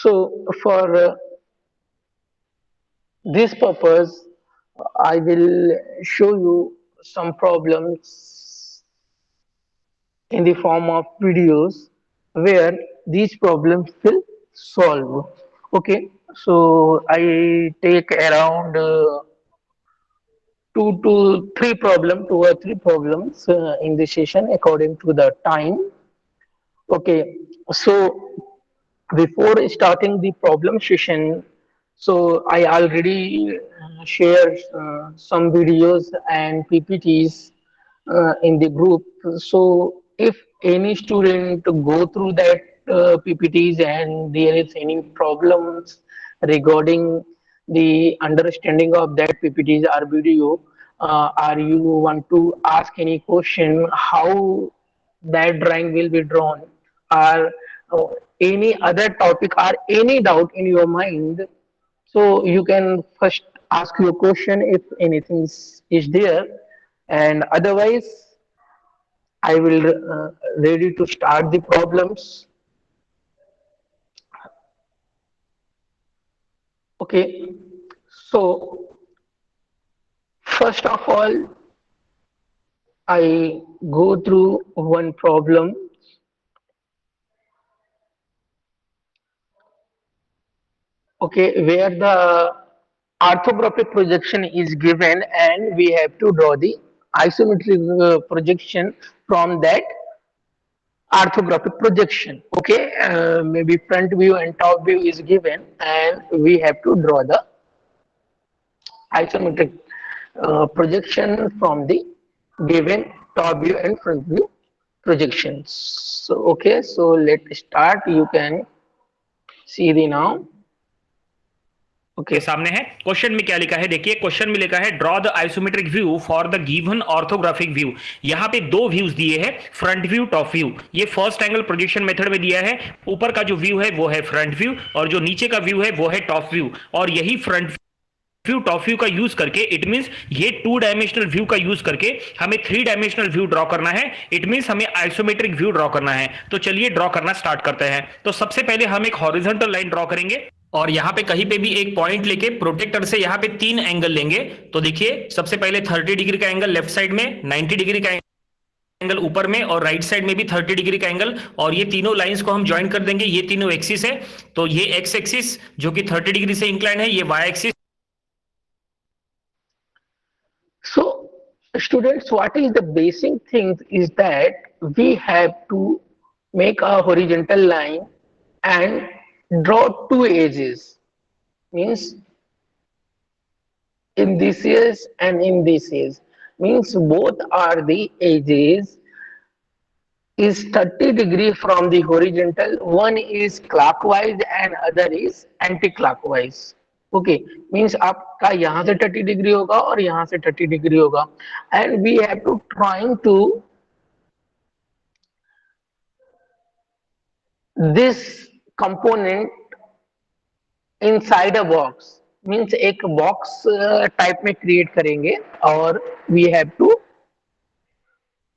So for this purpose, I will show you some problems in the form of videos where these problems will solve. Okay, so I take around two or three problems in the session according to the time. Okay, so before starting the problem session, so I already shared some videos and PPTs in the group. So if any student go through that PPTs and there is any problems regarding the understanding of that PPTs or video, or you want to ask any question, how that drawing will be drawn, or uh, any other topic or any doubt in your mind, so you can first ask your question if anything is there, and otherwise I will ready to start the problems. Okay, so first of all, I go through one problem. Okay, where the orthographic projection is given and we have to draw the isometric projection from that orthographic projection. Okay, maybe front view and top view is given and we have to draw the isometric projection from the given top view and front view projections. So okay, so let's start. You can see the now. के सामने है question में क्या लिखा है, देखिए question में लिखा है draw the isometric view for the given orthographic view. यहां पे दो व्यूज दिए हैं, फ्रंट व्यू टॉप व्यू। ये फर्स्ट एंगल प्रोजेक्शन मेथड में दिया है। ऊपर का जो व्यू है वो है फ्रंट व्यू और जो नीचे का व्यू है वो है टॉप व्यू। और यही फ्रंट व्यू टॉप व्यू का यूज करके, इट मींस ये 2 डायमेंशनल व्यू का यूज करके हमें 3 डायमेंशनल व्यू ड्रॉ करना है। इट मींस हमें आइसोमेट्रिक व्यू ड्रॉ करना है। तो चलिए ड्रॉ करना स्टार्ट करते हैं। तो सबसे पहले हम एक हॉरिजॉन्टल लाइन ड्रॉ करेंगे और यहां पे कहीं पे भी एक पॉइंट लेके प्रोटेक्टर से यहां पे 3 एंगल लेंगे। तो देखिए सबसे पहले 30 डिग्री का एंगल लेफ्ट साइड में, 90 डिग्री का एंगल ऊपर में और राइट साइड में भी 30 डिग्री का एंगल। और ये तीनों लाइंस को हम ज्वाइन कर देंगे। ये तीनों एक्सिस है, तो ये एक्स एक्सिस जो कि 30 डिग्री से इंक्लाइन है, ये Y axis. So students, what is the basic thing is that we have to make a horizontal line and draw 2 edges, means in this is and in this is, means both are the edges is 30 degree from the horizontal. One is clockwise and other is anti-clockwise. Okay, means आपका यहाँ से 30 degree होगा और यहाँ से 30 degree होगा and we have to trying to this component inside a box, means एक box type में क्रिएट करेंगे और we have to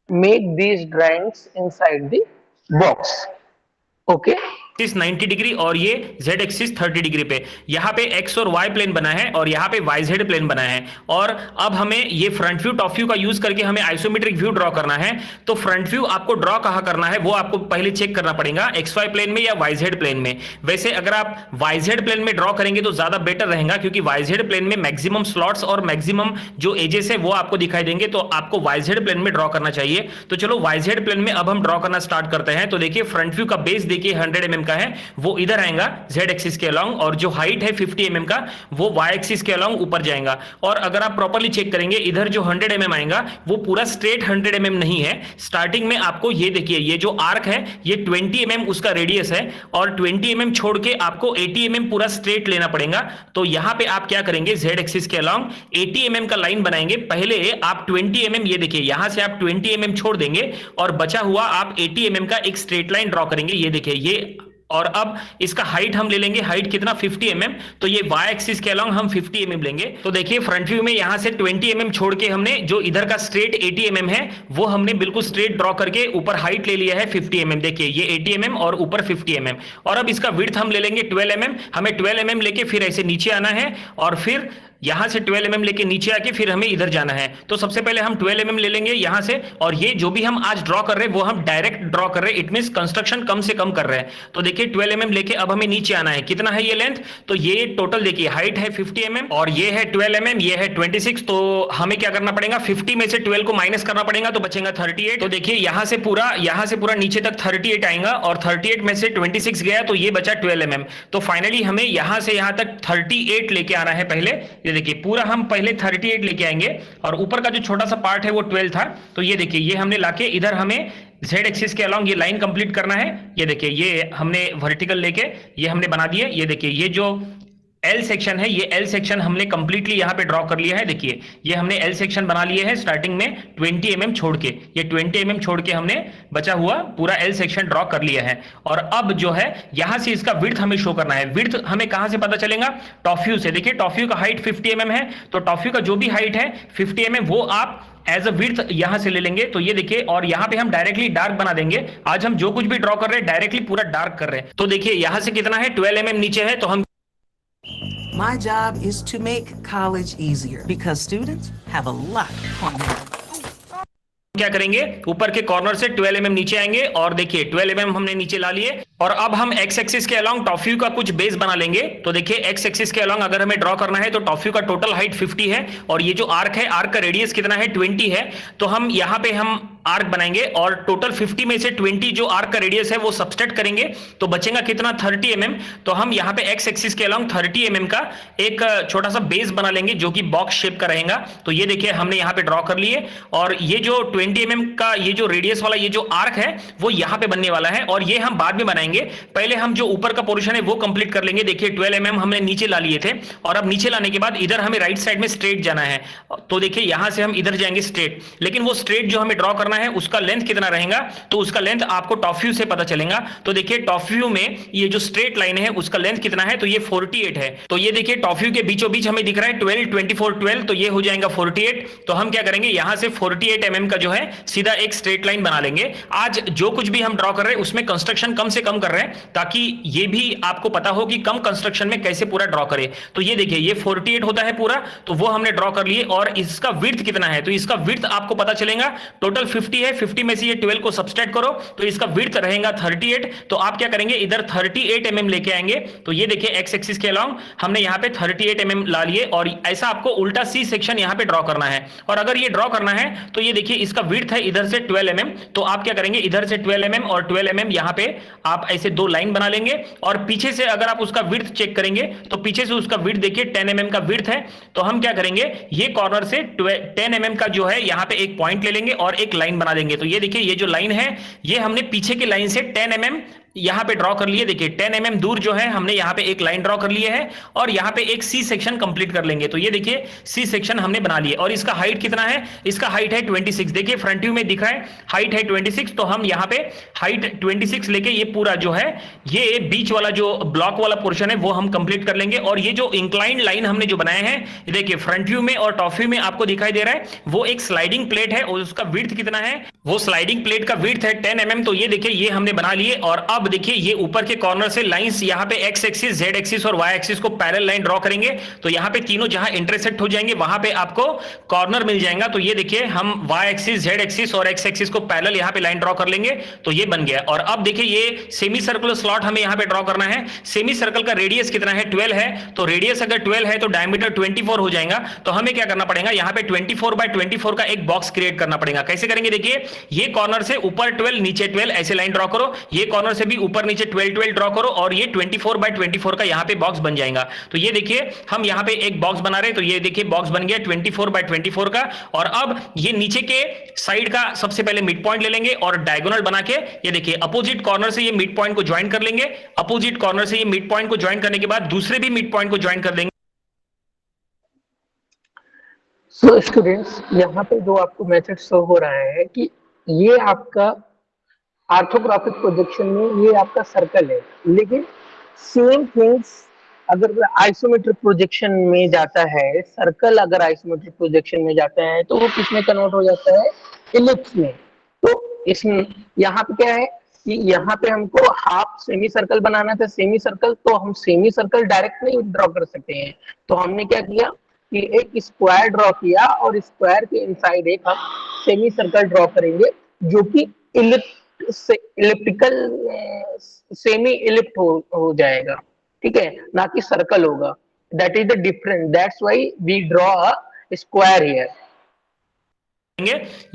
make these drawings inside the box. Okay, 90 degree और ये z एक्सिस 30 डिग्री पे। यहाँ पे x और y प्लेन बना है और यहाँ पे yz प्लेन बना है। और अब हमें ये फ्रंट व्यू टॉप व्यू का यूज करके हमें आइसोमेट्रिक व्यू ड्रॉ करना है। तो फ्रंट व्यू आपको ड्रॉ कहाँ करना है वो आपको पहले चेक करना पड़ेगा, xy प्लेन में या yz प्लेन में। वैसे अगर आप yz प्लेन में ड्रॉ करेंगे तो ज्यादा बेटर रहेगा, क्योंकि yz प्लेन में मैक्सिमम स्लॉट्स और मैक्सिमम जो एजेस है वो आपको दिखाई देंगे। तो आपको yz प्लेन में ड्रॉ करना चाहिए। तो चलो yz प्लेन में अब हम ड्रॉ करना स्टार्ट करते हैं। तो देखिए फ्रंट व्यू का बेस देखिए 100 mm का है, वो इधर आएगा z एक्सिस के अलोंग, और जो हाइट है 50 mm का वो y एक्सिस के अलोंग ऊपर जाएगा। और अगर आप प्रॉपर्ली चेक करेंगे इधर जो 100 mm आएगा वो पूरा स्ट्रेट 100 mm नहीं है। स्टार्टिंग में आपको ये देखिए, ये जो आर्क है ये 20 mm उसका रेडियस है और 20 mm छोड़ के आपको 80 mm पूरा स्ट्रेट लेना पड़ेगा। तो यहां पे आप क्या करेंगे, z एक्सिस के अलोंग 80 mm का लाइन बनाएंगे। पहले आप 20 mm, ये देखिए यहां से आप 20 mm छोड़ देंगे और बचा हुआ आप 80 mm का एक स्ट्रेट लाइन ड्रॉ करेंगे। ये देखिए ये और अब इसका हाइट हम ले लेंगे, हाइट कितना 50 mm, तो ये y एक्सिस के अलोंग हम 50 mm लेंगे। तो देखिए फ्रंट व्यू में यहां से 20 mm छोड़ के हमने जो इधर का स्ट्रेट 80 mm है वो हमने बिल्कुल स्ट्रेट ड्रॉ करके ऊपर हाइट ले लिया है 50 mm। देखिए ये 80 mm और ऊपर 50 mm। और अब इसका विड्थ हम ले लेंगे 12 mm, हमें 12 mm लेके फिर ऐसे नीचे आना है और फिर यहां से 12 mm लेके नीचे आके फिर हमें इधर जाना है। तो सबसे पहले हम 12 mm ले लेंगे यहां से, और ये जो भी हम आज ड्रॉ कर रहे हैं वो हम डायरेक्ट ड्रॉ कर रहे हैं, इट मींस कंस्ट्रक्शन कम से कम कर रहे हैं। तो देखिए 12 mm लेके अब हमें नीचे आना है। कितना है ये लेंथ, तो ये टोटल देखिए हाइट है 50 mm और ये है 12 mm, ये है 26। तो हमें क्या करना पड़ेगा, 50 में से 12 को माइनस करना पड़ेगा तो बचेगा 38। तो देखिए यहां से पूरा नीचे तक 38 आएगा और 38 में से 26 गया तो ये बचा 12 mm। तो फाइनली हमें यहां से यहां तक 38 लेके आना है पहले। ये देखिए पूरा हम पहले 38 लेके आएंगे और ऊपर का जो छोटा सा पार्ट है वो 12 था। तो ये देखिए ये हमने लाके इधर हमें z एक्सिस के अलोंग ये लाइन कंप्लीट करना है। ये देखिए ये हमने वर्टिकल लेके ये हमने बना दिए। ये देखिए ये जो एल सेक्शन है, ये एल सेक्शन हमने कंप्लीटली यहां पे ड्रॉ कर लिया है। देखिए ये हमने एल सेक्शन बना लिए है स्टार्टिंग में 20 mm छोड़ के, ये 20 mm छोड़ के हमने बचा हुआ पूरा एल सेक्शन ड्रॉ कर लिया है। और अब जो है यहां से इसका विड्थ हमें शो करना है। विड्थ हमें कहां से पता चलेगा, टॉप व्यू से। देखिए टॉप व्यू का हाइट 50 mm है, तो टॉप व्यू का जो भी हाइट है 50 mm वो आप एज अ विड्थ यहां से ले लेंगे। तो ये देखिए और यहां पे हम डायरेक्टली डार्क बना देंगे। आज हम जो कुछ भी ड्रॉ कर रहे हैं डायरेक्टली पूरा डार्क कर रहे हैं। तो देखिए यहां से कितना है 12 mm नीचे है, तो हम My job is to make college easier because students have a lot on their क्या करेंगे, ऊपर के कॉर्नर से 12 mm नीचे आएंगे और देखिए 12 mm हमने नीचे ला लिए। और अब हम एक्स एक्सिस के अलोंग टॉप व्यू का कुछ बेस बना लेंगे। तो देखिए एक्स एक्सिस के अलोंग अगर हमें ड्रॉ करना है तो टॉप व्यू का टोटल हाइट 50 है और ये जो आर्क है, आर्क का रेडियस कितना है 20 है। तो हम यहां पे हम आर्क बनाएंगे और टोटल 50 में से 20 जो आर्क का रेडियस है वो सबट्रैक्ट करेंगे तो बचेगा कितना 30 mm। तो हम यहाँ पे एक्स एक्सिस के अलोंग 30 mm का एक छोटा सा बेस बना लेंगे जो कि बॉक्स शेप का रहेगा। तो ये देखिए हमने यहाँ पे ड्रॉ कर लिए और ये जो 20 mm का ये जो रेडियस वाला ये जो आर्क है वो यहाँ पे बनने वाला है और ये हम बाद में बनाएंगे। पहले हम जो ऊपर का पोर्शन है वो कंप्लीट कर लेंगे। देखिए 12 mm हमने नीचे ला लिए थे और अब नीचे लाने के बाद इधर हमें राइट साइड में स्ट्रेट जाना है। तो देखिए यहां से हम इधर जाएंगे स्ट्रेट, लेकिन वो स्ट्रेट जो हमें ड्रॉ करना है उसका लेंथ कितना रहेगा, तो उसका लेंथ आपको टॉप व्यू से पता चलेगा। तो देखिए टॉप व्यू में ये जो स्ट्रेट लाइन है उसका लेंथ कितना है, तो ये 48 है। तो ये देखिए टॉप व्यू के बीचों बीच हमें दिख रहा है 12 24 12, तो ये हो जाएगा 48। तो हम क्या करेंगे यहां से 48 mm का जो है सीधा एक स्ट्रेट लाइन बना लेंगे। आज जो कुछ भी हम ड्रॉ कर रहे हैं उसमें कंस्ट्रक्शन कम से कम कर रहे हैं ताकि ये भी आपको पता हो कि कम कंस्ट्रक्शन में कैसे पूरा ड्रॉ करें। तो ये देखिए ये 48 होता है पूरा, तो वो हमने ड्रॉ कर लिए। और इसका विड्थ कितना है, तो इसका विड्थ आपको पता चलेगा टोटल 50 है, 50 में से ये 12 को सब्सट्रैक्ट करो तो इसका विड्थ रहेगा 38। तो आप क्या करेंगे इधर 38 mm लेके आएंगे। तो ये देखिए एक्स एक्सिस के अलोंग हमने यहाँ पे 38 mm ला लिए और ऐसा आपको उल्टा सी सेक्शन यहाँ पे ड्रॉ करना है। और अगर ये ड्रॉ करना है तो ये देखिए इसका विड्थ है इधर से 12 mm, तो आप क्या करेंगे इधर से 12 mm और 12 mm यहाँ पे आप ऐसे दो लाइन बना लेंगे। और पीछे से अगर आप उसका विड्थ चेक करेंगे तो पीछे से उसका विड्थ देखिए 10 mm का विड्थ है। तो हम क्या करेंगे ये कॉर्नर से 10 mm का जो है यहाँ पे एक पॉइंट ले लेंगे और एक लाइन बना देंगे। तो ये देखिए ये जो लाइन है ये हमने पीछे की लाइन से 10 mm यहां पे ड्रॉ कर लिए। देखिए 10 mm दूर जो है हमने यहां पे एक लाइन ड्रॉ कर लिए है और यहां पे एक सी सेक्शन कंप्लीट कर लेंगे। तो ये देखिए सी सेक्शन हमने बना लिए और इसका हाइट कितना है, इसका हाइट है 26। देखिए फ्रंट व्यू में दिख रहा है हाइट है 26, तो हम यहां पे हाइट 26 लेके ये पूरा जो है ये बीच वाला जो ब्लॉक वाला पोर्शन है वो हम कंप्लीट कर लेंगे। और ये जो इंक्लाइंड लाइन हमने जो बनाए हैं देखिए फ्रंट व्यू में और टॉप व्यू में आपको दिखाई दे रहा है वो एक स्लाइडिंग प्लेट है और उसका विड्थ कितना है, वो स्लाइडिंग प्लेट का विड्थ है 10 mm। तो ये देखिए ये हमने बना लिए। और अब देखिए ये ऊपर के कॉर्नर से लाइंस यहाँ पे एक्स एक्सिस जेड एक्सिस और वाई एक्सिस को पैरेलल लाइन ड्रॉ करेंगे। तो यहाँ पे तीनों जहां इंटरसेक्ट हो जाएंगे वहां पे आपको कॉर्नर मिल जाएगा। तो ये देखिए हम वाई एक्सिस जेड एक्सिस और एक्स एक्सिस को पैरेलल यहाँ पे लाइन ड्रॉ कर लेंगे। तो ये बन गया। और अब देखिए ये सेमी सर्कुलर स्लॉट हमें यहाँ पे ड्रॉ करना है। सेमी सर्कल का रेडियस कितना है 12 है, तो रेडियस अगर 12 है तो डायमीटर 24 हो जाएगा। तो हमें क्या करना पड़ेगा यहाँ पे 24/24 का एक बॉक्स क्रिएट करना पड़ेगा। कैसे करेंगे देखिए ये कॉर्नर से ऊपर 12 नीचे 12 ऐसे लाइन ड्रॉ करो, ये कॉर्नर से भी ऊपर नीचे 12 12 ड्रॉ करो और ये 24/24 का यहाँ पे बॉक्स बन जाएगा। तो ये देखिए हम यहाँ पे एक बॉक्स बना रहे हैं। तो ये देखिए बॉक्स बन गया 24/24 का। और अब ये नीचे के साइड का सबसे पहले मिड पॉइंट ले लेंगे और डायगोनल बना के ये देखिए अपोजिट कॉर्नर से ये मिड पॉइंट को ज्वाइन कर लेंगे। अपोजिट कॉर्नर से ये मिड पॉइंट को ज्वाइन करने के बाद दूसरे भी मिड पॉइंट को ज्वाइन कर देंगे। सो स्टूडेंट्स यहाँ पे जो आपको मेथड शो हो रहा है कि ये आपका ऑर्थोग्राफिक प्रोजेक्शन में ये आपका सर्कल है, लेकिन सेम थिंग्स अगर आइसोमेट्रिक प्रोजेक्शन में जाता है, सर्कल अगर आइसोमेट्रिक प्रोजेक्शन में जाता है तो वो किस में कन्वर्ट हो जाता है, इलिप्स में। तो इसमें यहाँ पे क्या है कि यहाँ पे हमको हाफ सेमी सर्कल बनाना था, सेमी सर्कल, तो हम सेमी सर्कल डायरेक्ट नहीं ड्रॉ कर सकते हैं, तो हमने क्या किया कि एक स्क्वायर ड्रॉ किया और स्क्वायर के इनसाइड एक हम सेमी सर्कल ड्रॉ करेंगे जो कि इलिप्टिकल सेमी इलिप्ट हो जाएगा, ठीक है, ना कि सर्कल होगा। That is the difference, that's why we draw a square here.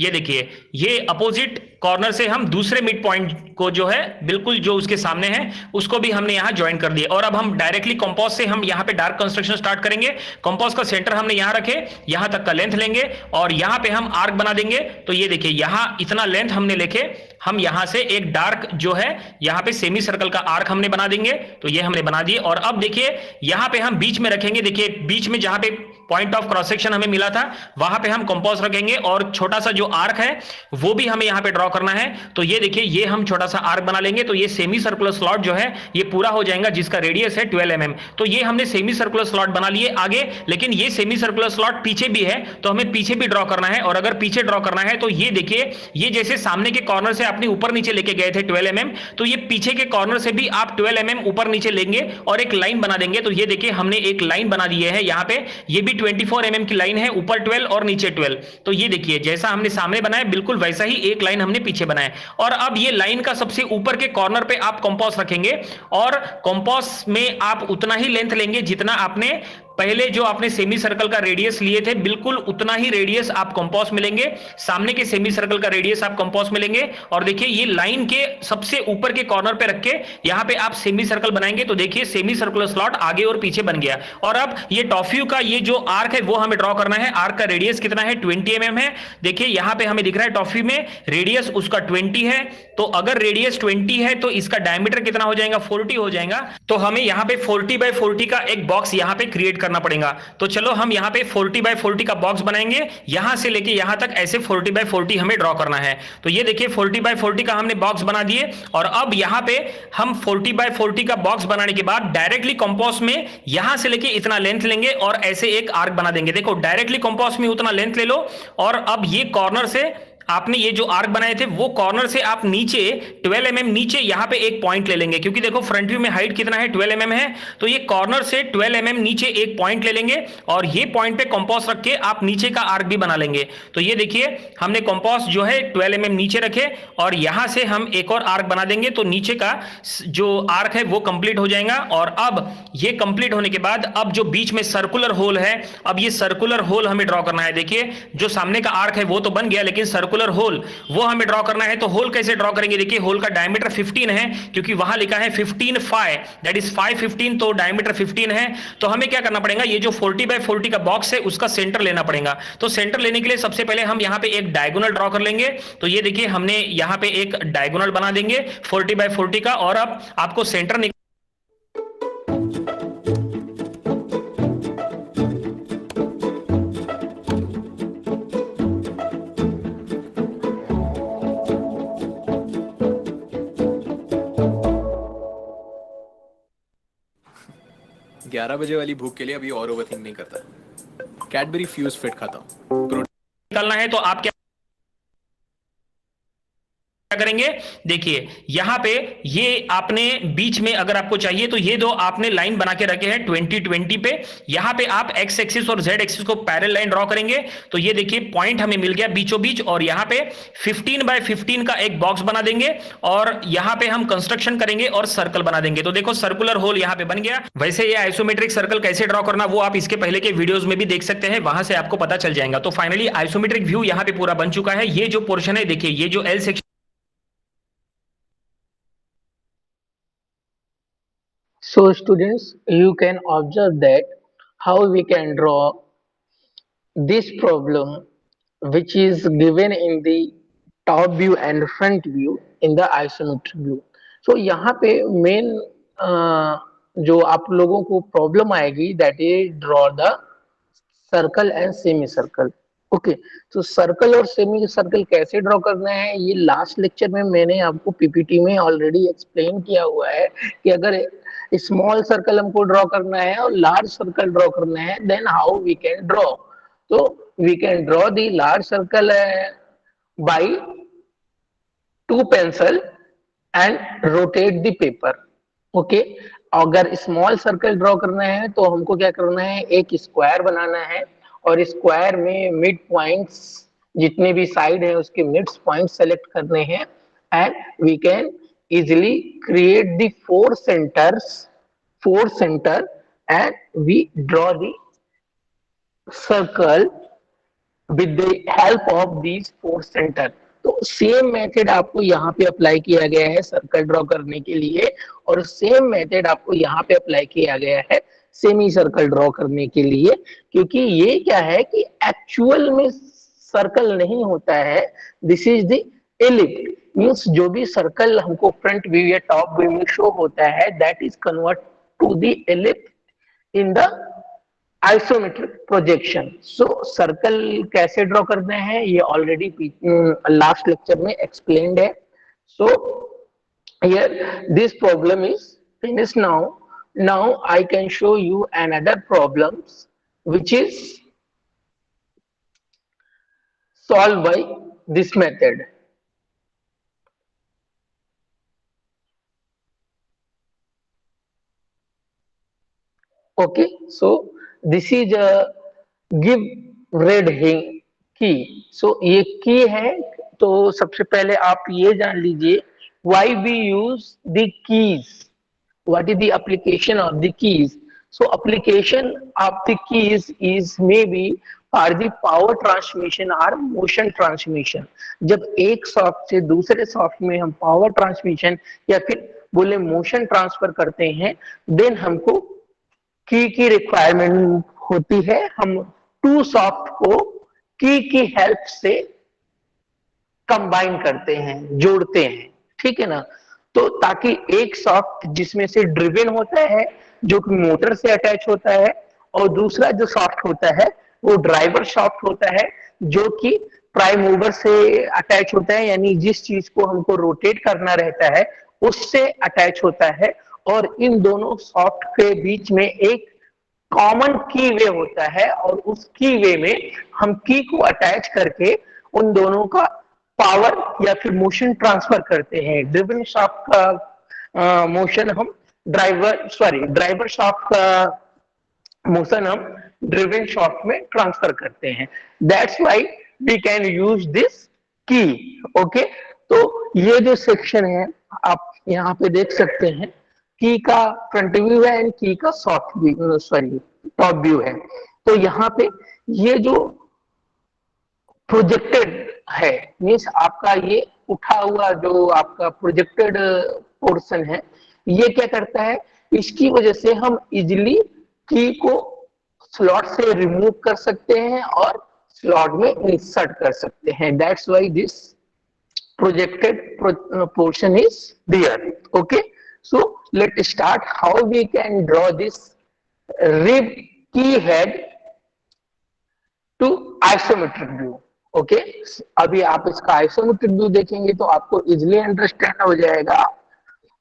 ये देखिए, ये अपोजिट कॉर्नर से हम दूसरे मिड पॉइंट को जो है बिल्कुल जो उसके सामने है उसको भी हमने यहां ज्वाइन कर दिया, और अब हम डायरेक्टली कंपास से हम यहां पे डार्क कंस्ट्रक्शन स्टार्ट करेंगे। कंपास का सेंटर हमने यहां रखे, यहां तक का लेंथ लेंगे और यहां पे हम आर्क बना देंगे। तो ये देखिए यहां इतना लेंथ हमने लेके हम यहां से एक डार्क जो है यहां पे सेमी सर्कल का आर्क हमने बना देंगे। तो ये हमने बना दिए, और अब देखिए यहां पे हम बीच में रखेंगे, देखिए बीच में जहां पे पॉइंट ऑफ क्रॉस सेक्शन हमें मिला था वहां पे हम कंपास रखेंगे, और छोटा सा जो आर्क है वो भी हमें यहां पे ड्रॉ करना है। तो ये देखिए ये हम छोटा सा आर्क बना लेंगे, तो ये सेमी सर्कुलर स्लॉट जो है ये पूरा हो जाएगा जिसका रेडियस है 12 mm। तो ये हमने सेमी सर्कुलर स्लॉट बना लिए आगे, लेकिन ये सेमी सर्कुलर स्लॉट पीछे भी है तो हमें पीछे भी ड्रॉ करना है। और अगर पीछे ड्रॉ करना है तो ये देखिए ये जैसे सामने के कॉर्नर से अपने ऊपर नीचे लेके गए थे 12 mm, तो ये पीछे के कॉर्नर से भी आप 12 mm ऊपर नीचे लेंगे और एक लाइन बना देंगे। तो ये देखिए हमने एक लाइन बना दी है यहाँ पे, ये भी 24 mm की लाइन है, ऊपर 12 और नीचे 12। तो ये देखिए जैसा हमने सामने बनाया बिल्कुल वैसा ही एक लाइन हमने पीछे बनाया। और अब ये लाइन का सबसे ऊपर के कॉर्नर पे आप कंपास रखेंगे, और कंपास में आप उतना ही लेंथ लेंगे जितना आपने पहले जो आपने सेमी सर्कल का रेडियस लिए थे बिल्कुल उतना ही रेडियस आप कंपास में लेंगे, सामने के सेमी सर्कल का रेडियस आप कंपास में लेंगे। और देखिए ये लाइन के सबसे ऊपर के कॉर्नर पे रख के यहां पे आप सेमी सर्कल बनाएंगे, तो देखिए सेमी सर्कुलर स्लॉट आगे और पीछे बन गया। और अब ये टॉफ्यू का ये जो आर्क है वो हमें ड्रॉ करना है। आर्क का रेडियस कितना है, 20 mm है। देखिए यहां पे हमें दिख रहा है टॉफ्यू में रेडियस उसका 20 है, तो अगर रेडियस 20 है तो इसका डायमीटर कितना हो जाएगा, 40 हो जाएगा। तो हमें यहां पे 40x40 का एक बॉक्स यहां पे क्रिएट करना पड़ेगा। तो चलो हम यहां पे 40x40 का बॉक्स बनाएंगे, यहां से लेके यहां तक ऐसे 40x40 हमें ड्रॉ करना है। तो ये देखिए 40x40 का हमने बॉक्स बना दिए, और अब यहां पे हम 40x40 का बॉक्स बनाने के बाद डायरेक्टली कंपास में यहां से लेके इतना लेंथ लेंगे और ऐसे एक आर्क बना देंगे। देखो डायरेक्टली कंपास में उतना लेंथ ले लो, और अब ये कॉर्नर से आपने ये जो आर्क बनाए थे वो कॉर्नर से आप नीचे 12 mm नीचे यहां पे एक पॉइंट ले लेंगे, क्योंकि देखो फ्रंट व्यू में हाइट कितना है 12 mm है, तो ये कॉर्नर से 12 mm नीचे एक पॉइंट ले लेंगे और ये पॉइंट पे कंपास रख के आप नीचे का आर्क भी बना लेंगे। तो ये देखिए हमने कंपास जो है 12 mm नीचे रखे और यहां से हम एक और आर्क बना देंगे, तो नीचे का जो आर्क है वो कंप्लीट हो जाएगा। और अब ये कंप्लीट होने के बाद अब जो बीच में सर्कुलर होल है, अब ये सर्कुलर होल हमें ड्रॉ करना है। देखिए जो सामने का आर्क है वो तो बन गया, लेकिन सर्कुलर होल वो हमें ड्रॉ करना है। तो होल कैसे ड्रॉ करेंगे, देखिए होल का डायमीटर 15 है, क्योंकि वहां लिखा है 15 फाई, दैट इज 515, तो डायमीटर 15 है। तो हमें क्या करना पड़ेगा, ये जो 40x40 का बॉक्स है उसका सेंटर लेना पड़ेगा। तो सेंटर लेने के लिए सबसे पहले हम यहां पे एक डायगोनल ड्रॉ कर लेंगे। तो ये देखिए हमने यहां पे एक डायगोनल बना देंगे 40x40 का, और अब आपको सेंटर 11 बजे वाली भूख के लिए अभी और ओवरथिंक नहीं करता। कैडबरी फ्यूज फिट खाता हूँ। निकालना है तो आप क्या करेंगे, देखिए यहां पे ये आपने बीच में अगर आपको चाहिए तो ये दो आपने लाइन बना के रखे हैं 20-20 पे, यहां पे आप एक्स एक्सिस और जेड एक्सिस को पैरेलल लाइन ड्रॉ करेंगे। तो ये देखिए पॉइंट हमें मिल गया बीचों बीच, और यहां पे 15x15 का एक बॉक्स बना देंगे और यहां पे हम कंस्ट्रक्शन करेंगे और सर्कल बना देंगे। तो देखो सर्कुलर होल यहां पे बन गया। वैसे ये आइसोमेट्रिक सर्कल कैसे ड्रॉ करना वो आप इसके पहले के वीडियोस में भी देख सकते हैं, वहां से आपको पता चल जाएगा। तो फाइनली आइसोमेट्रिक व्यू यहां पे पूरा बन चुका है। ये जो पोर्शन है देखिए, ये जो L section, So students, you can observe that how we can draw this problem which is given in the top view and front view in the isometric view. So यहाँ पे main जो आप लोगों को प्रॉब्लम आएगी that is draw the circle and semi circle. Okay, तो circle और semi circle कैसे ड्रॉ करना है ये लास्ट लेक्चर में मैंने आपको पीपीटी में ऑलरेडी एक्सप्लेन किया हुआ है कि अगर स्मॉल सर्कल हमको ड्रॉ करना है और लार्ज सर्कल ड्रॉ करना है then how we can draw. तो we can draw the large circle by two pencil and rotate the paper. Okay, अगर स्मॉल सर्कल ड्रॉ करना है तो हमको क्या करना है, एक स्क्वायर बनाना है और स्क्वायर में मिड पॉइंट्स जितने भी साइड है उसके मिड पॉइंट सेलेक्ट करने हैं and we can easily create the four center and we draw the circle with the help of these four center. तो सेम मेथड आपको यहाँ पे अप्लाई किया गया है सर्कल ड्रॉ करने के लिए और सेम मेथड आपको यहाँ पे अप्लाई किया गया है सेमी सर्कल ड्रॉ करने के लिए, क्योंकि ये क्या है कि एक्चुअल में सर्कल नहीं होता है, this is the ellipse. Means जो भी सर्कल हमको फ्रंट व्यू या टॉप व्यू में शो होता है that is convert to the ellipse in the isometric projection. So circle कैसे ड्रॉ करना है ये ऑलरेडी लास्ट लेक्चर में एक्सप्लेन्ड है। So here this problem is finish now. Now I can show you another problems which is solved by this method. Okay, so this is a give red key. So ये की है, तो सबसे पहले आप ये जान लीजिए why we use the keys, what is the application of the keys. So application of the keys is maybe for the power transmission or motion transmission. जब एक सॉफ्ट से दूसरे सॉफ्ट में हम पावर ट्रांसमिशन या फिर बोले मोशन ट्रांसफर करते हैं देन हमको की रिक्वायरमेंट होती है। हम टू सॉफ्ट को की हेल्प से कंबाइन करते हैं, जोड़ते हैं, ठीक है ना। तो ताकि एक सॉफ्ट जिसमें से ड्रिवन होता है जो कि मोटर से अटैच होता है और दूसरा जो सॉफ्ट होता है वो ड्राइवर सॉफ्ट होता है जो कि प्राइम मूवर से अटैच होता है, यानी जिस चीज को हमको रोटेट करना रहता है उससे अटैच होता है। और इन दोनों सॉफ्ट के बीच में एक कॉमन की वे होता है और उस की वे में हम की को अटैच करके उन दोनों का पावर या फिर मोशन ट्रांसफर करते हैं। ड्रिवन शाफ्ट का मोशन हम ड्राइवर शाफ्ट का मोशन हम ड्रिवन शाफ्ट में ट्रांसफर करते हैं। That's why we can use this key. Okay, तो ये जो सेक्शन है आप यहाँ पे देख सकते हैं की का फ्रंट व्यू है एंड की का टॉप व्यू है। तो यहाँ पे ये जो प्रोजेक्टेड है मीन्स आपका ये उठा हुआ जो आपका प्रोजेक्टेड पोर्शन है ये क्या करता है, इसकी वजह से हम इजिली की को स्लॉट से रिमूव कर सकते हैं और स्लॉट में इंसर्ट कर सकते हैं। That's why this projected portion is there. Okay, so let's start how we can draw this rib key head to isometric view. Okay, अभी आप इसका isometric view देखेंगे तो आपको easily understand हो जाएगा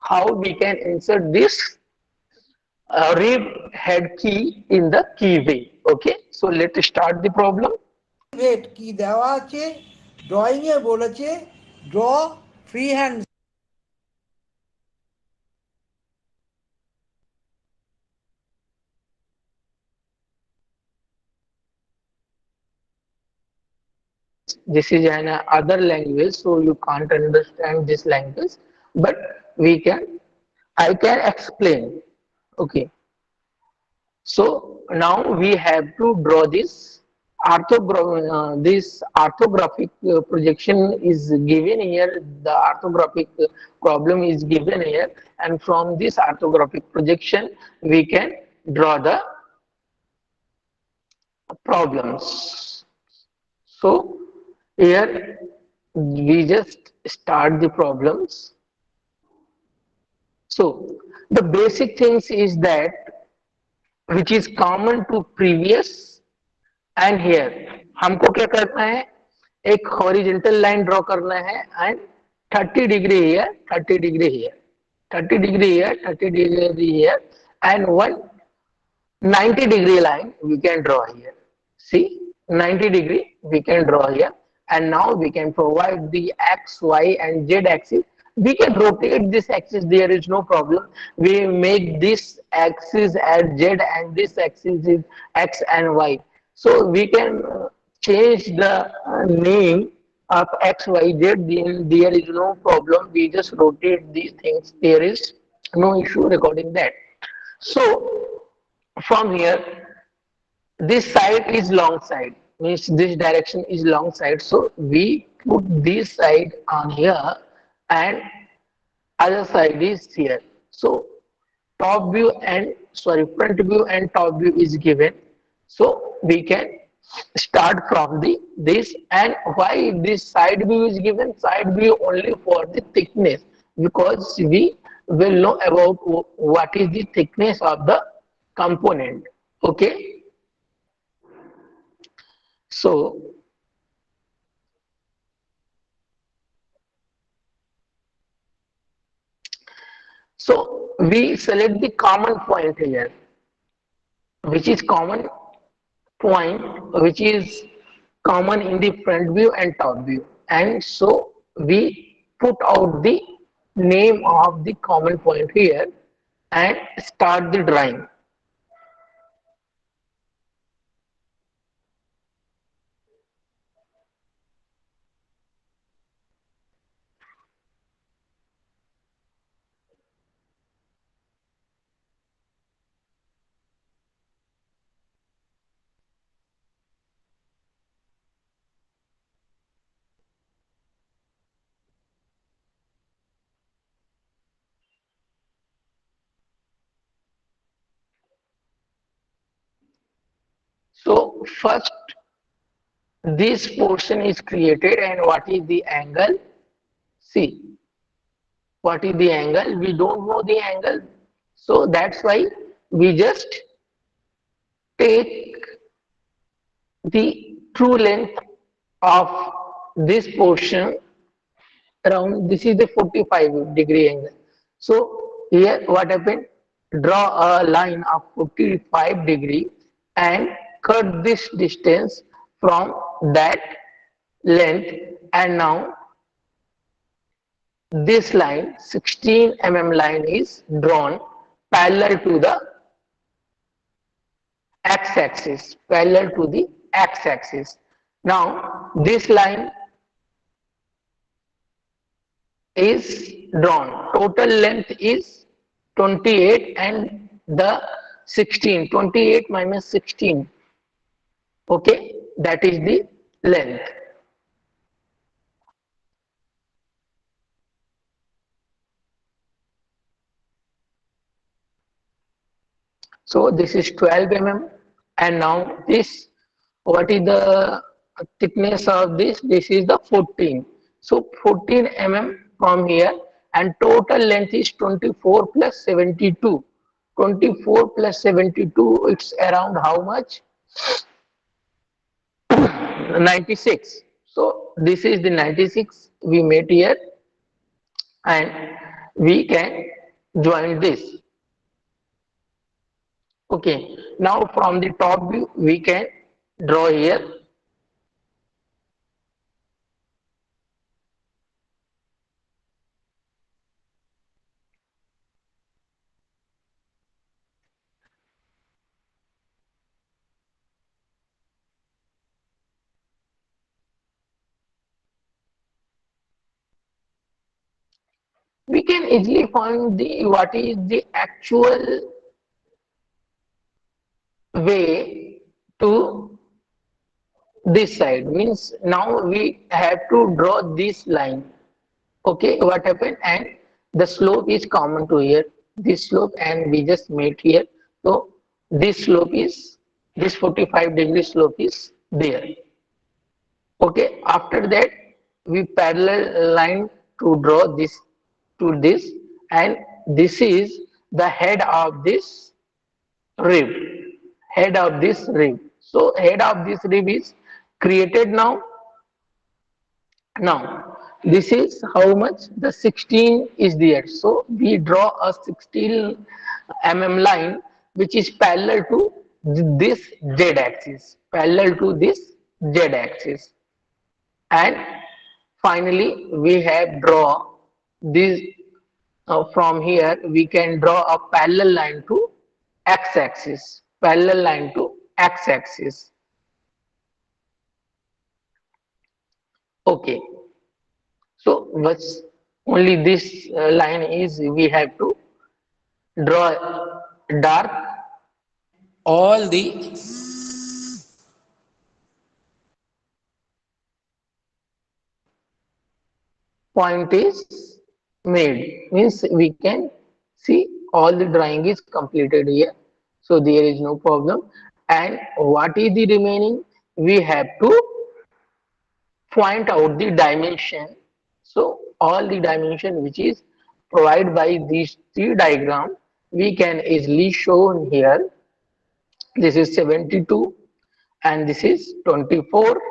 how we can insert this rib head key in the key way. Okay, so let's start the problem. Rate কি দেওয়া আছে, ড্রয়িং এ বলেছে draw free hand. This is an other language, so you can't understand this language, but I can explain. Okay, so now we have to draw this orthographic projection is given here. The orthographic problem is given here, and from this orthographic projection we can draw the problems. So here we just start the problems. So the basic things is that which is common to previous and here हमको क्या करना है, एक horizontal line draw करना है and 30 degree here, 30 degree here, 30 degree here, 30 degree here, and one 90 degree line we can draw here. See, 90 degree we can draw here, and now we can provide the x, y, and z axis. We can rotate this axis, there is no problem. We make this axis as z and this axis is x and y. So we can change the name of x, y, z, then there is no problem. We just rotate these things. There is no issue regarding that. So from here, this side is long side, means this direction is long side. So we put this side on here and other side is here. So top view and front view and top view is given. So we can start from the this, and why this side view is given, side view only for the thickness, because we will know about what is the thickness of the component. Okay, so we select the common point here, which is common point, which is common in the front view and top view, and so we put out the name of the common point here and start the drawing. So first this portion is created, and what is the angle? See, what is the angle? We don't know the angle, so that's why we just take the true length of this portion around. This is the 45-degree angle. So here what happened, draw a line of 45 degree and cut this distance from that length, and now this line 16 line is drawn parallel to the x-axis, parallel to the x-axis. Now this line is drawn, total length is 28 and the 16, 28 minus 16, okay, that is the length. So this is 12 and now this, what is the thickness of this? This is the 14. So 14 from here, and total length is 24 plus 72. 24 plus 72, it's around how much? 96. So this is the 96 we made here, and we can join this. Okay, now from the top view we can draw here. We can easily find the what is the actual way to this side, means now we have to draw this line. Okay, what happened, and the slope is common to here, this slope, and we just made here. So this slope is, this 45-degree slope is there. Okay, after that we parallel line to draw this to this, and this is the head of this rib, head of this rib. So head of this rib is created now. Now, this is how much the 16 is there. So we draw a 16 line which is parallel to this z axis, parallel to this z axis. And finally, we have draw this from here. We can draw a parallel line to x axis, parallel line to x axis. Okay. So what's only this line is we have to draw dark all the point is made, means we can see all the drawing is completed here, so there is no problem. And what is the remaining, we have to point out the dimension. So all the dimension which is provided by these three diagram we can easily show here. This is 72 and this is 24.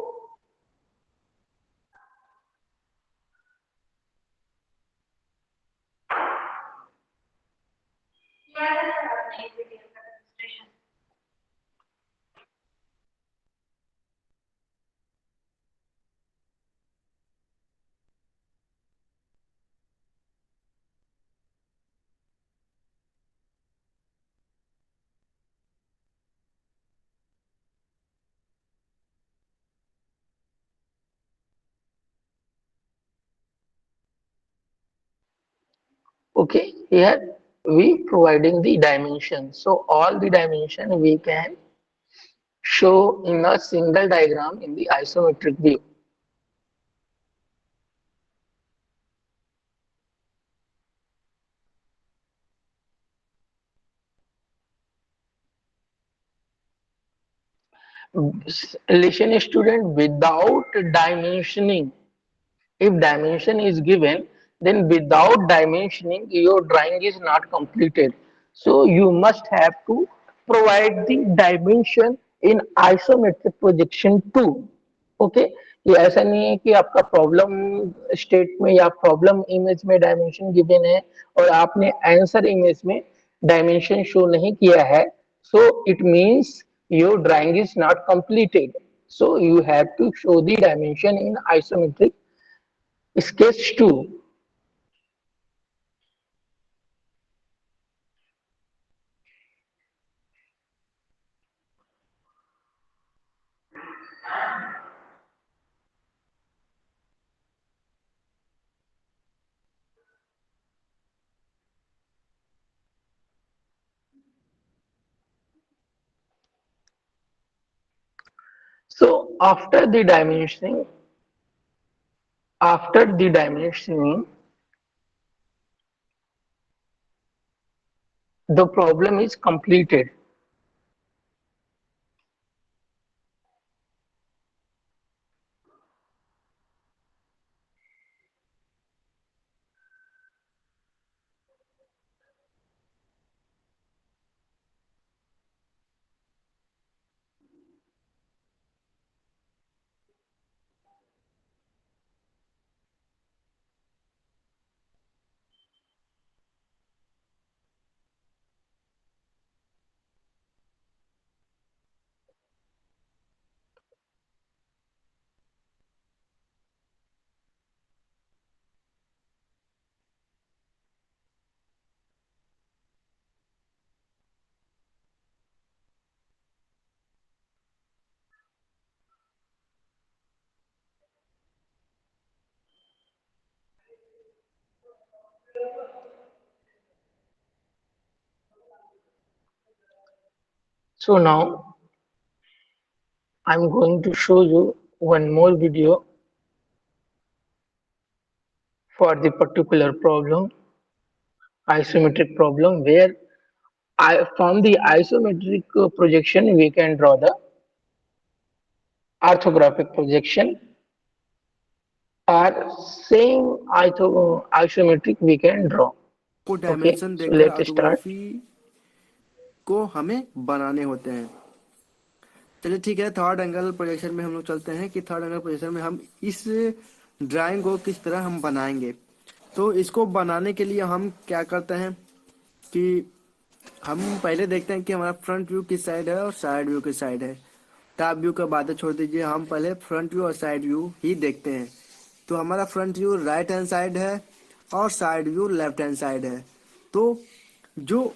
Okay, here we providing the dimension. So all the dimension we can show in a single diagram in the isometric view. Listen student, without dimensioning, if dimension is given, then without dimensioning your drawing is not completed. So you must have to provide the dimension in isometric projection too. Okay, ये ऐसा नहीं है कि आपका problem state में या problem image में dimension given है और आपने आंसर इमेज में डायमेंशन शो नहीं किया है, so it means your drawing is not completed. So you have to show the dimension in isometric sketch 2. So after the dimensioning, the problem is completed. So now I'm going to show you one more video for the particular problem, isometric problem, where from the isometric projection we can draw the orthographic projection, or same isometric we can draw. को Okay, dimension so देखकर let's start. Orthography को हमें बनाने होते हैं. चलिए ठीक है, थर्ड एंगल प्रोजेक्शन में हम लोग चलते हैं कि थर्ड एंगल प्रोजेक्शन में हम इस ड्राइंग को किस तरह हम बनाएंगे। तो इसको बनाने के लिए हम क्या करते हैं कि हम पहले देखते हैं कि हमारा फ्रंट व्यू किस साइड है और साइड व्यू किस साइड है। टॉप व्यू का बातें छोड़ दीजिए, हम पहले फ्रंट व्यू और साइड व्यू ही देखते हैं। तो हमारा front view right hand side है और side view left hand side है। तो जो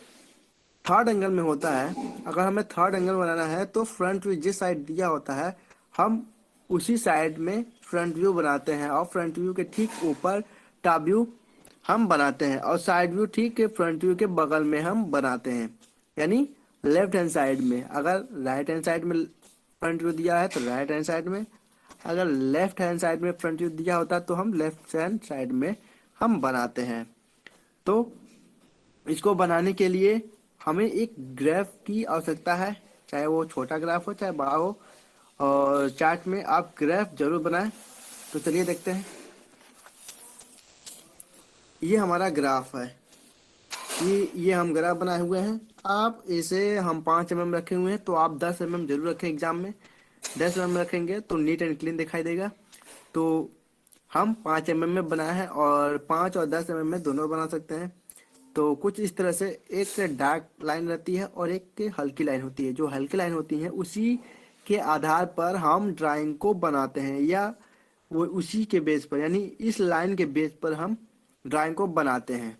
थर्ड एंगल में होता है, अगर हमें थर्ड एंगल बनाना है तो फ्रंट व्यू जिस साइड दिया होता है हम उसी साइड में फ्रंट व्यू बनाते हैं, और फ्रंट व्यू के ठीक ऊपर टॉप व्यू हम बनाते हैं, और साइड व्यू ठीक फ्रंट व्यू के बगल में हम बनाते हैं, यानी लेफ्ट हैंड साइड में। अगर राइट हैंड साइड में फ्रंट व्यू दिया है तो राइट हैंड साइड में, अगर लेफ्ट हैंड साइड में फ्रंट व्यू दिया होता है तो हम लेफ्ट हैंड साइड में हम बनाते हैं। तो इसको बनाने के लिए हमें एक ग्राफ की आवश्यकता है, चाहे वो छोटा ग्राफ हो चाहे बड़ा हो, और चार्ट में आप ग्राफ जरूर बनाएं। तो चलिए देखते हैं, ये हमारा ग्राफ है, ये हम ग्राफ बनाए हुए हैं। आप इसे हम 5 mm रखे हुए हैं, तो आप 10 mm जरूर रखें एग्जाम में। 10 mm रखेंगे तो नीट एंड क्लीन दिखाई देगा। तो हम 5 mm में बनाए हैं, और 5 और 10 mm में दोनों बना सकते हैं। तो कुछ इस तरह से एक से डार्क लाइन रहती है और एक के हल्की लाइन होती है। जो हल्की लाइन होती है उसी के आधार पर हम ड्राइंग को बनाते हैं, या वो उसी के बेस पर, यानी इस लाइन के बेस पर हम ड्राइंग को बनाते हैं।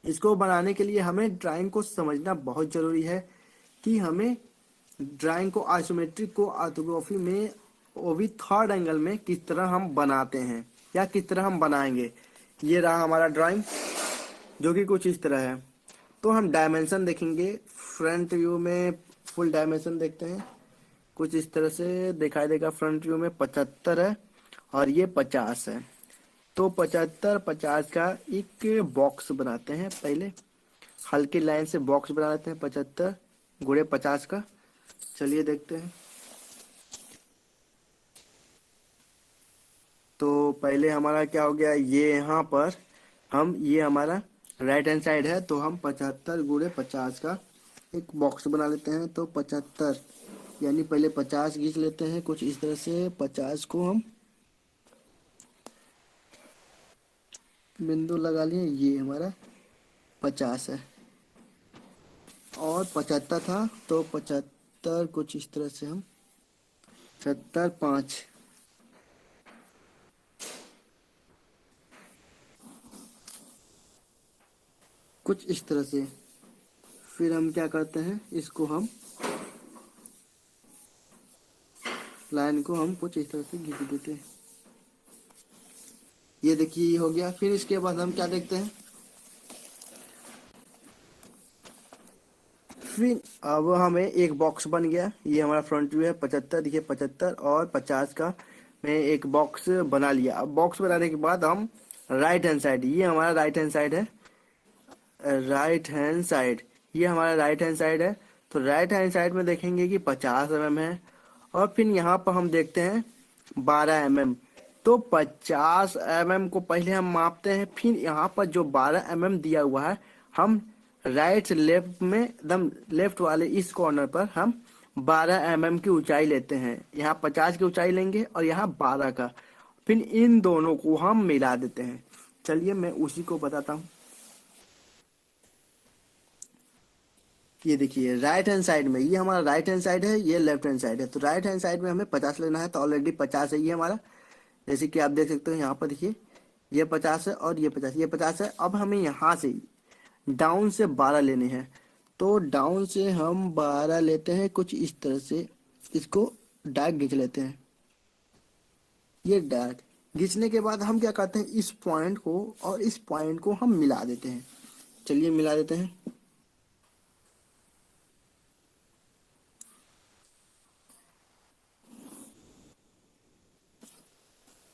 इसको बनाने के लिए हमें ड्राइंग को समझना बहुत ज़रूरी है कि हमें ड्राइंग को आइसोमेट्रिक को ऑर्थोग्राफी में वो भी थर्ड एंगल में किस तरह हम बनाते हैं या किस तरह हम बनाएंगे। ये रहा हमारा ड्राइंग, जो कि कुछ इस तरह है। तो हम डायमेंशन देखेंगे, फ्रंट व्यू में फुल डायमेंशन देखते हैं, कुछ इस तरह से दिखाई देगा। फ्रंट व्यू में 75 है और ये 50 है। तो 75-50 का एक बॉक्स बनाते हैं। पहले हल्की लाइन से बॉक्स बना लेते हैं 75 × 50 का। चलिए देखते हैं। तो पहले हमारा क्या हो गया, ये यहाँ पर हम, ये हमारा राइट हैंड साइड है, तो हम 75 × 50 का एक बॉक्स बना लेते हैं। तो 75 यानी पहले 50 खींच लेते हैं कुछ इस तरह से। 50 को हम बिंदु लगा लिए, ये हमारा 50 है, और 75 था तो 75 कुछ इस तरह से हम 75-5 कुछ इस तरह से। फिर हम क्या करते हैं, इसको हम लाइन को हम कुछ इस तरह से खींच देते हैं। ये देखिए ये हो गया। फिर इसके बाद हम क्या देखते हैं, फिर अब हमें एक बॉक्स बन गया। ये हमारा फ्रंट व्यू है 75, देखिए 75 और 50 का मैं एक बॉक्स बना लिया। अब बॉक्स बनाने के बाद हम राइट हैंड साइड, ये हमारा राइट हैंड साइड है, राइट हैंड साइड, ये हमारा राइट हैंड साइड है। तो राइट हैंड साइड में देखेंगे कि 50 mm है, और फिर यहाँ पर हम देखते हैं 12 mm। तो 50 mm को पहले हम मापते हैं, फिर यहाँ पर जो 12 mm दिया हुआ है हम राइट से लेफ्ट में एकदम लेफ्ट वाले इस कॉर्नर पर हम 12 mm की ऊंचाई लेते हैं। यहाँ 50 की ऊंचाई लेंगे और यहाँ 12 का, फिर इन दोनों को हम मिला देते हैं। चलिए मैं उसी को बताता हूँ। ये देखिए राइट हैंड साइड में, ये हमारा राइट हैंड साइड है, ये लेफ्ट हैंड साइड है। तो राइट हैंड साइड में हमें 50 लेना है, तो ऑलरेडी 50 है ये हमारा। जैसे कि आप देख सकते हो यहाँ पर देखिए ये 50 है और ये 50, ये 50 है। अब हमें यहाँ से डाउन से 12 लेने हैं, तो डाउन से हम 12 लेते हैं कुछ इस तरह से। इसको डार्क खींच लेते हैं, ये डार्क खींचने के बाद हम क्या करते हैं, इस पॉइंट को और इस पॉइंट को हम मिला देते हैं। चलिए मिला देते हैं।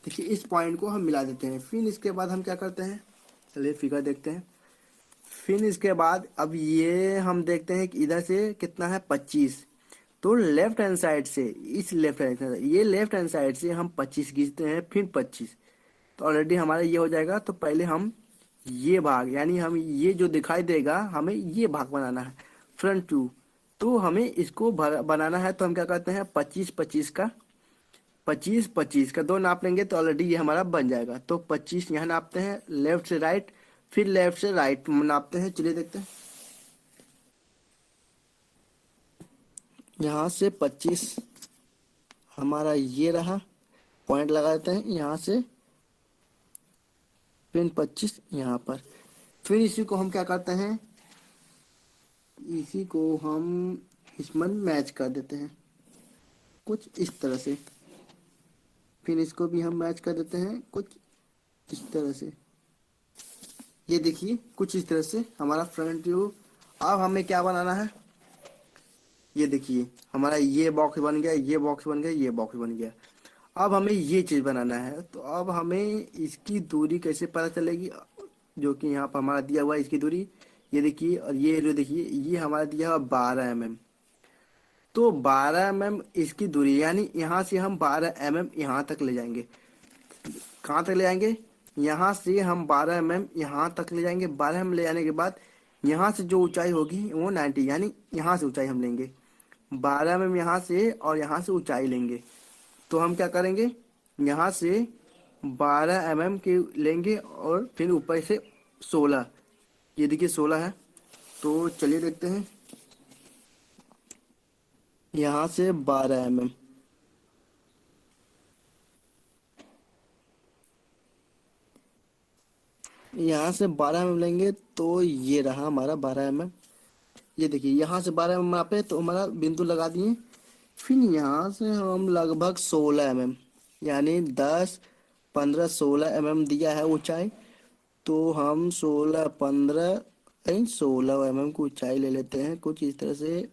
देखिए इस पॉइंट को हम मिला देते हैं। फिर इसके बाद हम क्या करते हैं, चलिए फिगर देखते हैं। फिर इसके बाद अब ये हम देखते हैं कि इधर से कितना है 25, तो लेफ्ट हैंड साइड से, इस लेफ्ट हैंड साइड, ये लेफ्ट हैंड साइड से हम 25 खींचते हैं, फिर 25, तो ऑलरेडी हमारा ये हो जाएगा। तो पहले हम ये भाग, यानी हम ये जो दिखाई देगा हमें ये भाग बनाना है फ्रंट व्यू। तो हमें इसको बनाना है, तो हम क्या करते हैं 25 25 का दो नाप लेंगे तो ऑलरेडी ये हमारा बन जाएगा। तो 25 यहाँ नापते हैं लेफ्ट से राइट, फिर लेफ्ट से राइट नापते हैं। चलिए देखते हैं। यहाँ से 25 हमारा ये रहा, पॉइंट लगा देते हैं यहाँ से, फिर 25 यहाँ पर। फिर इसी को हम क्या करते हैं, इसी को हम इसमें मैच कर देते हैं कुछ इस तरह से। फिर इसको भी हम मैच कर देते हैं कुछ इस तरह से। ये देखिए कुछ इस तरह से हमारा फ्रंट व्यू। अब हमें क्या बनाना है, ये देखिए हमारा ये बॉक्स बन गया, ये बॉक्स बन गया, ये बॉक्स बन गया। अब हमें ये चीज़ बनाना है, तो अब हमें इसकी दूरी कैसे पता चलेगी, जो कि यहाँ पर हमारा दिया हुआ है इसकी दूरी, ये देखिए। और ये जो देखिए ये हमारा दिया हुआ 12 mm, तो 12 mm इसकी दूरी, यानी यहाँ से हम 12 mm यहाँ तक ले जाएंगे। कहाँ तक ले जाएंगे, यहाँ से हम 12 mm यहाँ तक ले जाएंगे। 12 mm ले जाने के बाद यहाँ से जो ऊंचाई होगी वो 90, यानी यहाँ से ऊंचाई हम लेंगे 12 mm यहाँ से, और यहाँ से ऊंचाई लेंगे। तो हम क्या करेंगे, यहाँ से 12 mm के लेंगे और फिर ऊपर से 16, ये देखिए 16 है। तो चलिए देखते हैं, यहाँ से 12 mm, यहाँ से 12 mm लेंगे तो ये रहा हमारा 12 mm। ये देखिए यहाँ से 12 mm नापे तो हमारा बिंदु लगा दिए। फिर यहाँ से हम लगभग 16 mm, यानी 10 15 16 mm दिया है ऊंचाई। तो हम 16 15 16 mm की ऊंचाई ले लेते हैं कुछ इस तरह से।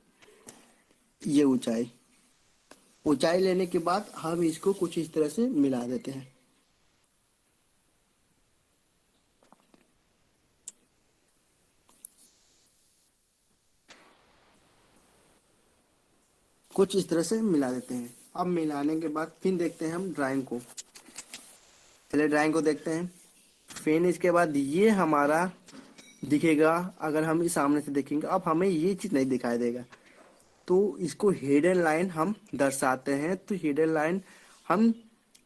ये ऊंचाई लेने के बाद हम इसको कुछ इस तरह से मिला देते हैं। कुछ इस तरह से मिला देते हैं। अब मिलाने के बाद फिर देखते हैं हम ड्राइंग को। पहले ड्राइंग को देखते हैं, फिर इसके बाद ये हमारा दिखेगा। अगर हम इस सामने से देखेंगे, अब हमें ये चीज़ नहीं दिखाई देगा, तो इसको हिडन लाइन हम दर्शाते हैं। तो हिडन लाइन हम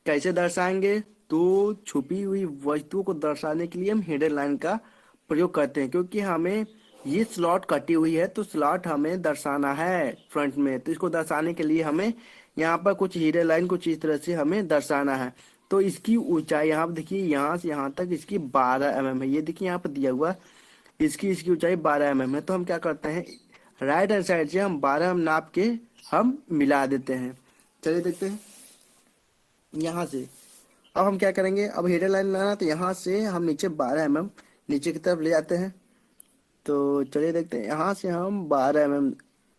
कैसे दर्शाएंगे, तो छुपी हुई वस्तुओं को दर्शाने के लिए हम हिडन लाइन का प्रयोग करते हैं, क्योंकि हमें ये स्लॉट कटी हुई है तो स्लॉट हमें दर्शाना है फ्रंट में। तो इसको दर्शाने के लिए हमें यहाँ पर कुछ हिडन लाइन कुछ इस तरह से हमें दर्शाना है। तो इसकी ऊंचाई यहाँ पर देखिए, यहाँ से यहाँ तक इसकी 12 mm है। ये देखिए यहाँ पर दिया हुआ इसकी ऊंचाई 12 mm है। तो हम क्या करते हैं, राइट हैंड साइड से हम 12 mm नाप के हम मिला देते हैं। चलिए देखते हैं यहाँ से। अब हम क्या करेंगे, अब हेडर लाइन लाना, तो यहाँ से हम नीचे 12 mm नीचे की तरफ ले जाते हैं। तो चलिए देखते हैं, यहाँ से हम 12 mm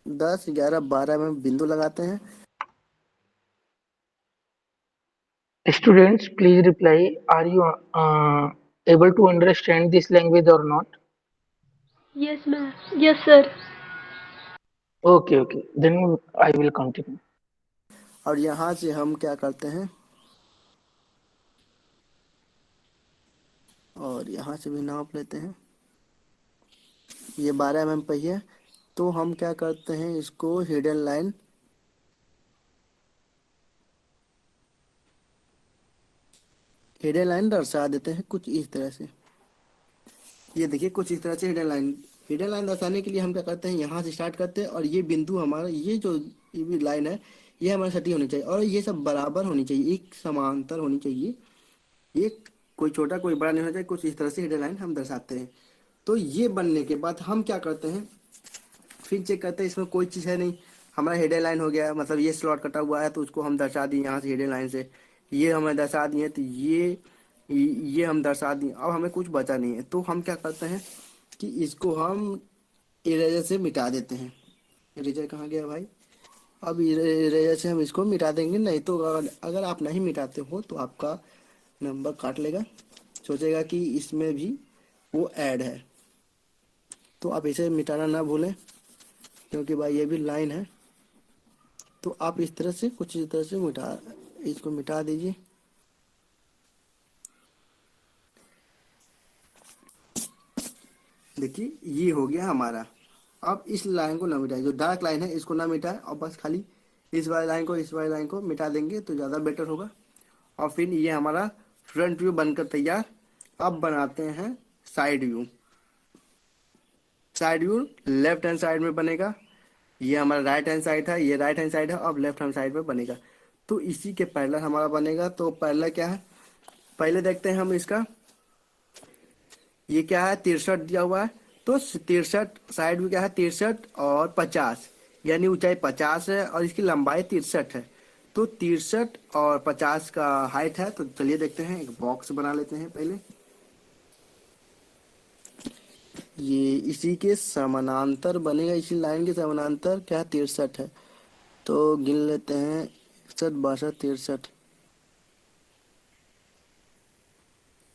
10 11 12 mm बिंदु लगाते हैं। Students, please reply. Are you able to understand this language or not? Yes, ma'am. Yes, sir. Okay, okay. Then I will continue. और यहाँ से हम क्या करते हैं, और यहाँ से भी नाप लेते हैं। ये 12 mm पे ही है, तो हम क्या करते हैं, इसको हिडन लाइन दर्शा देते हैं कुछ इस तरह से। ये देखिए कुछ इस तरह से हिडन लाइन दर्शाने के लिए हम क्या करते हैं, यहाँ से स्टार्ट करते हैं, और ये बिंदु हमारा, ये जो भी लाइन है ये हमारी सटी होनी चाहिए, और ये सब बराबर होनी चाहिए, एक समांतर होनी चाहिए। ये कोई छोटा कोई बड़ा नहीं होना चाहिए। कुछ इस तरह से हिडन लाइन हम दर्शाते हैं। तो ये बनने के बाद हम क्या करते हैं, फिर चेक करते हैं इसमें कोई चीज़ है नहीं, हमारा हिडन लाइन हो गया, मतलब ये स्लॉट कटा हुआ है तो उसको हम दर्शा दिए यहाँ से हिडन लाइन से। ये हमें दर्शा दिए, तो ये हम दर्शा दिए। अब हमें कुछ बचा नहीं है, तो हम क्या करते हैं कि इसको हम इरेजर से मिटा देते हैं। इरेजर कहाँ गया भाई, अब इरेजर से हम इसको मिटा देंगे। नहीं तो अगर आप नहीं मिटाते हो तो आपका नंबर काट लेगा, सोचेगा कि इसमें भी वो ऐड है। तो आप इसे मिटाना ना भूलें, क्योंकि भाई ये भी लाइन है। तो आप इस तरह से कुछ इस तरह से इसको मिटा दीजिए। देखिए ये हो गया हमारा। अब इस लाइन को ना मिटाए, जो डार्क लाइन है इसको ना मिटाए, और बस खाली इस वाली लाइन को, इस वाली लाइन को मिटा देंगे तो ज़्यादा बेटर होगा। और फिर ये हमारा फ्रंट व्यू बनकर तैयार। अब बनाते हैं side view. Side view left hand side में बनेगा। ये हमारा राइट हैंड साइड है, ये राइट हैंड साइड है, अब लेफ्ट हैंड साइड में बनेगा। तो इसी के पैरेलल हमारा बनेगा। तो पैरेलल क्या है, पहले देखते हैं हम इसका। ये क्या है, 63 दिया हुआ है। तो 63 साइड में क्या है, 63 और 50, यानी ऊंचाई 50 है और इसकी लंबाई 63 है। तो 63 और 50 का हाइट है। तो चलिए देखते हैं, एक बॉक्स बना लेते हैं पहले। ये इसी के समानांतर बनेगा, इसी लाइन के समानांतर क्या है, 63 है। तो गिन लेते हैं, 61, 62, 63।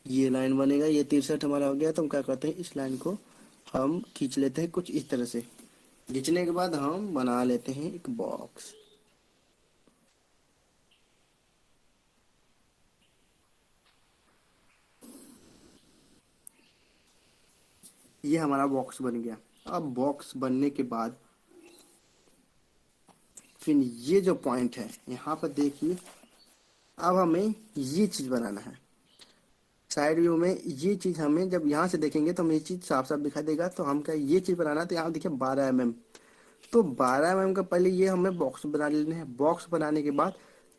ये लाइन बनेगा, ये 63 हमारा हो गया। तो हम क्या करते हैं, इस लाइन को हम खींच लेते हैं कुछ इस तरह से। खींचने के बाद हम बना लेते हैं एक बॉक्स। ये हमारा बॉक्स बन गया। अब बॉक्स बनने के बाद फिर ये जो पॉइंट है यहाँ पर देखिए, अब हमें ये चीज़ बनाना है। साइड व्यू में ये चीज़ हमें जब यहाँ से देखेंगे तो हमें ये चीज़ साफ साफ दिखाई देगा। तो हम क्या ये चीज़ बनाना है, तो यहाँ देखिए 12 mm। तो 12 mm का पहले ये हमें बॉक्स बना लेना है। बॉक्स बनाने के बाद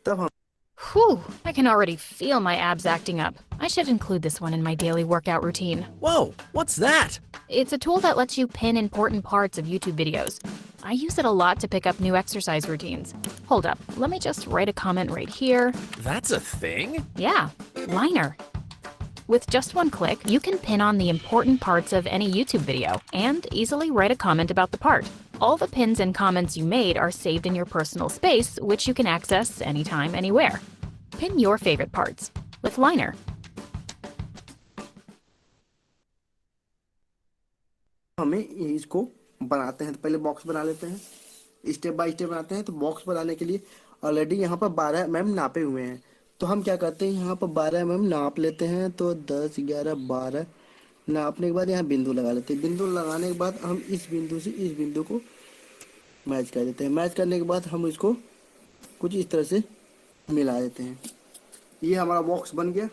तब हम Whew, I can already feel my abs acting up. I should include this one in my daily workout routine. Whoa, what's that? It's a tool that lets you pin important parts of YouTube videos. I use it a lot to pick up new exercise routines. Hold up, let me just write a comment right here. That's a thing? Yeah, Liner. With just one click, you can pin on the important parts of any YouTube video and easily write a comment about the part. All the pins and comments you made are saved in your personal space, which you can access anytime, anywhere. Pin your favorite parts with Liner. हमें इसको बनाते हैं। तो पहले box बना लेते हैं, step by step बनाते हैं। तो बॉक्स बनाने के लिए ऑलरेडी यहाँ पर 12 mm नापे हुए हैं। तो हम क्या करते हैं, यहाँ पर 12 mm नाप लेते हैं। तो 10, 11, 12 नापने के बाद यहाँ बिंदु लगा लेते हैं। बिंदु लगाने के बाद हम इस बिंदु से इस बिंदु को मैच कर देते हैं। मैच करने के बाद हम इसको कुछ इस तरह से मिला देते हैं। ये हमारा बॉक्स बन गया।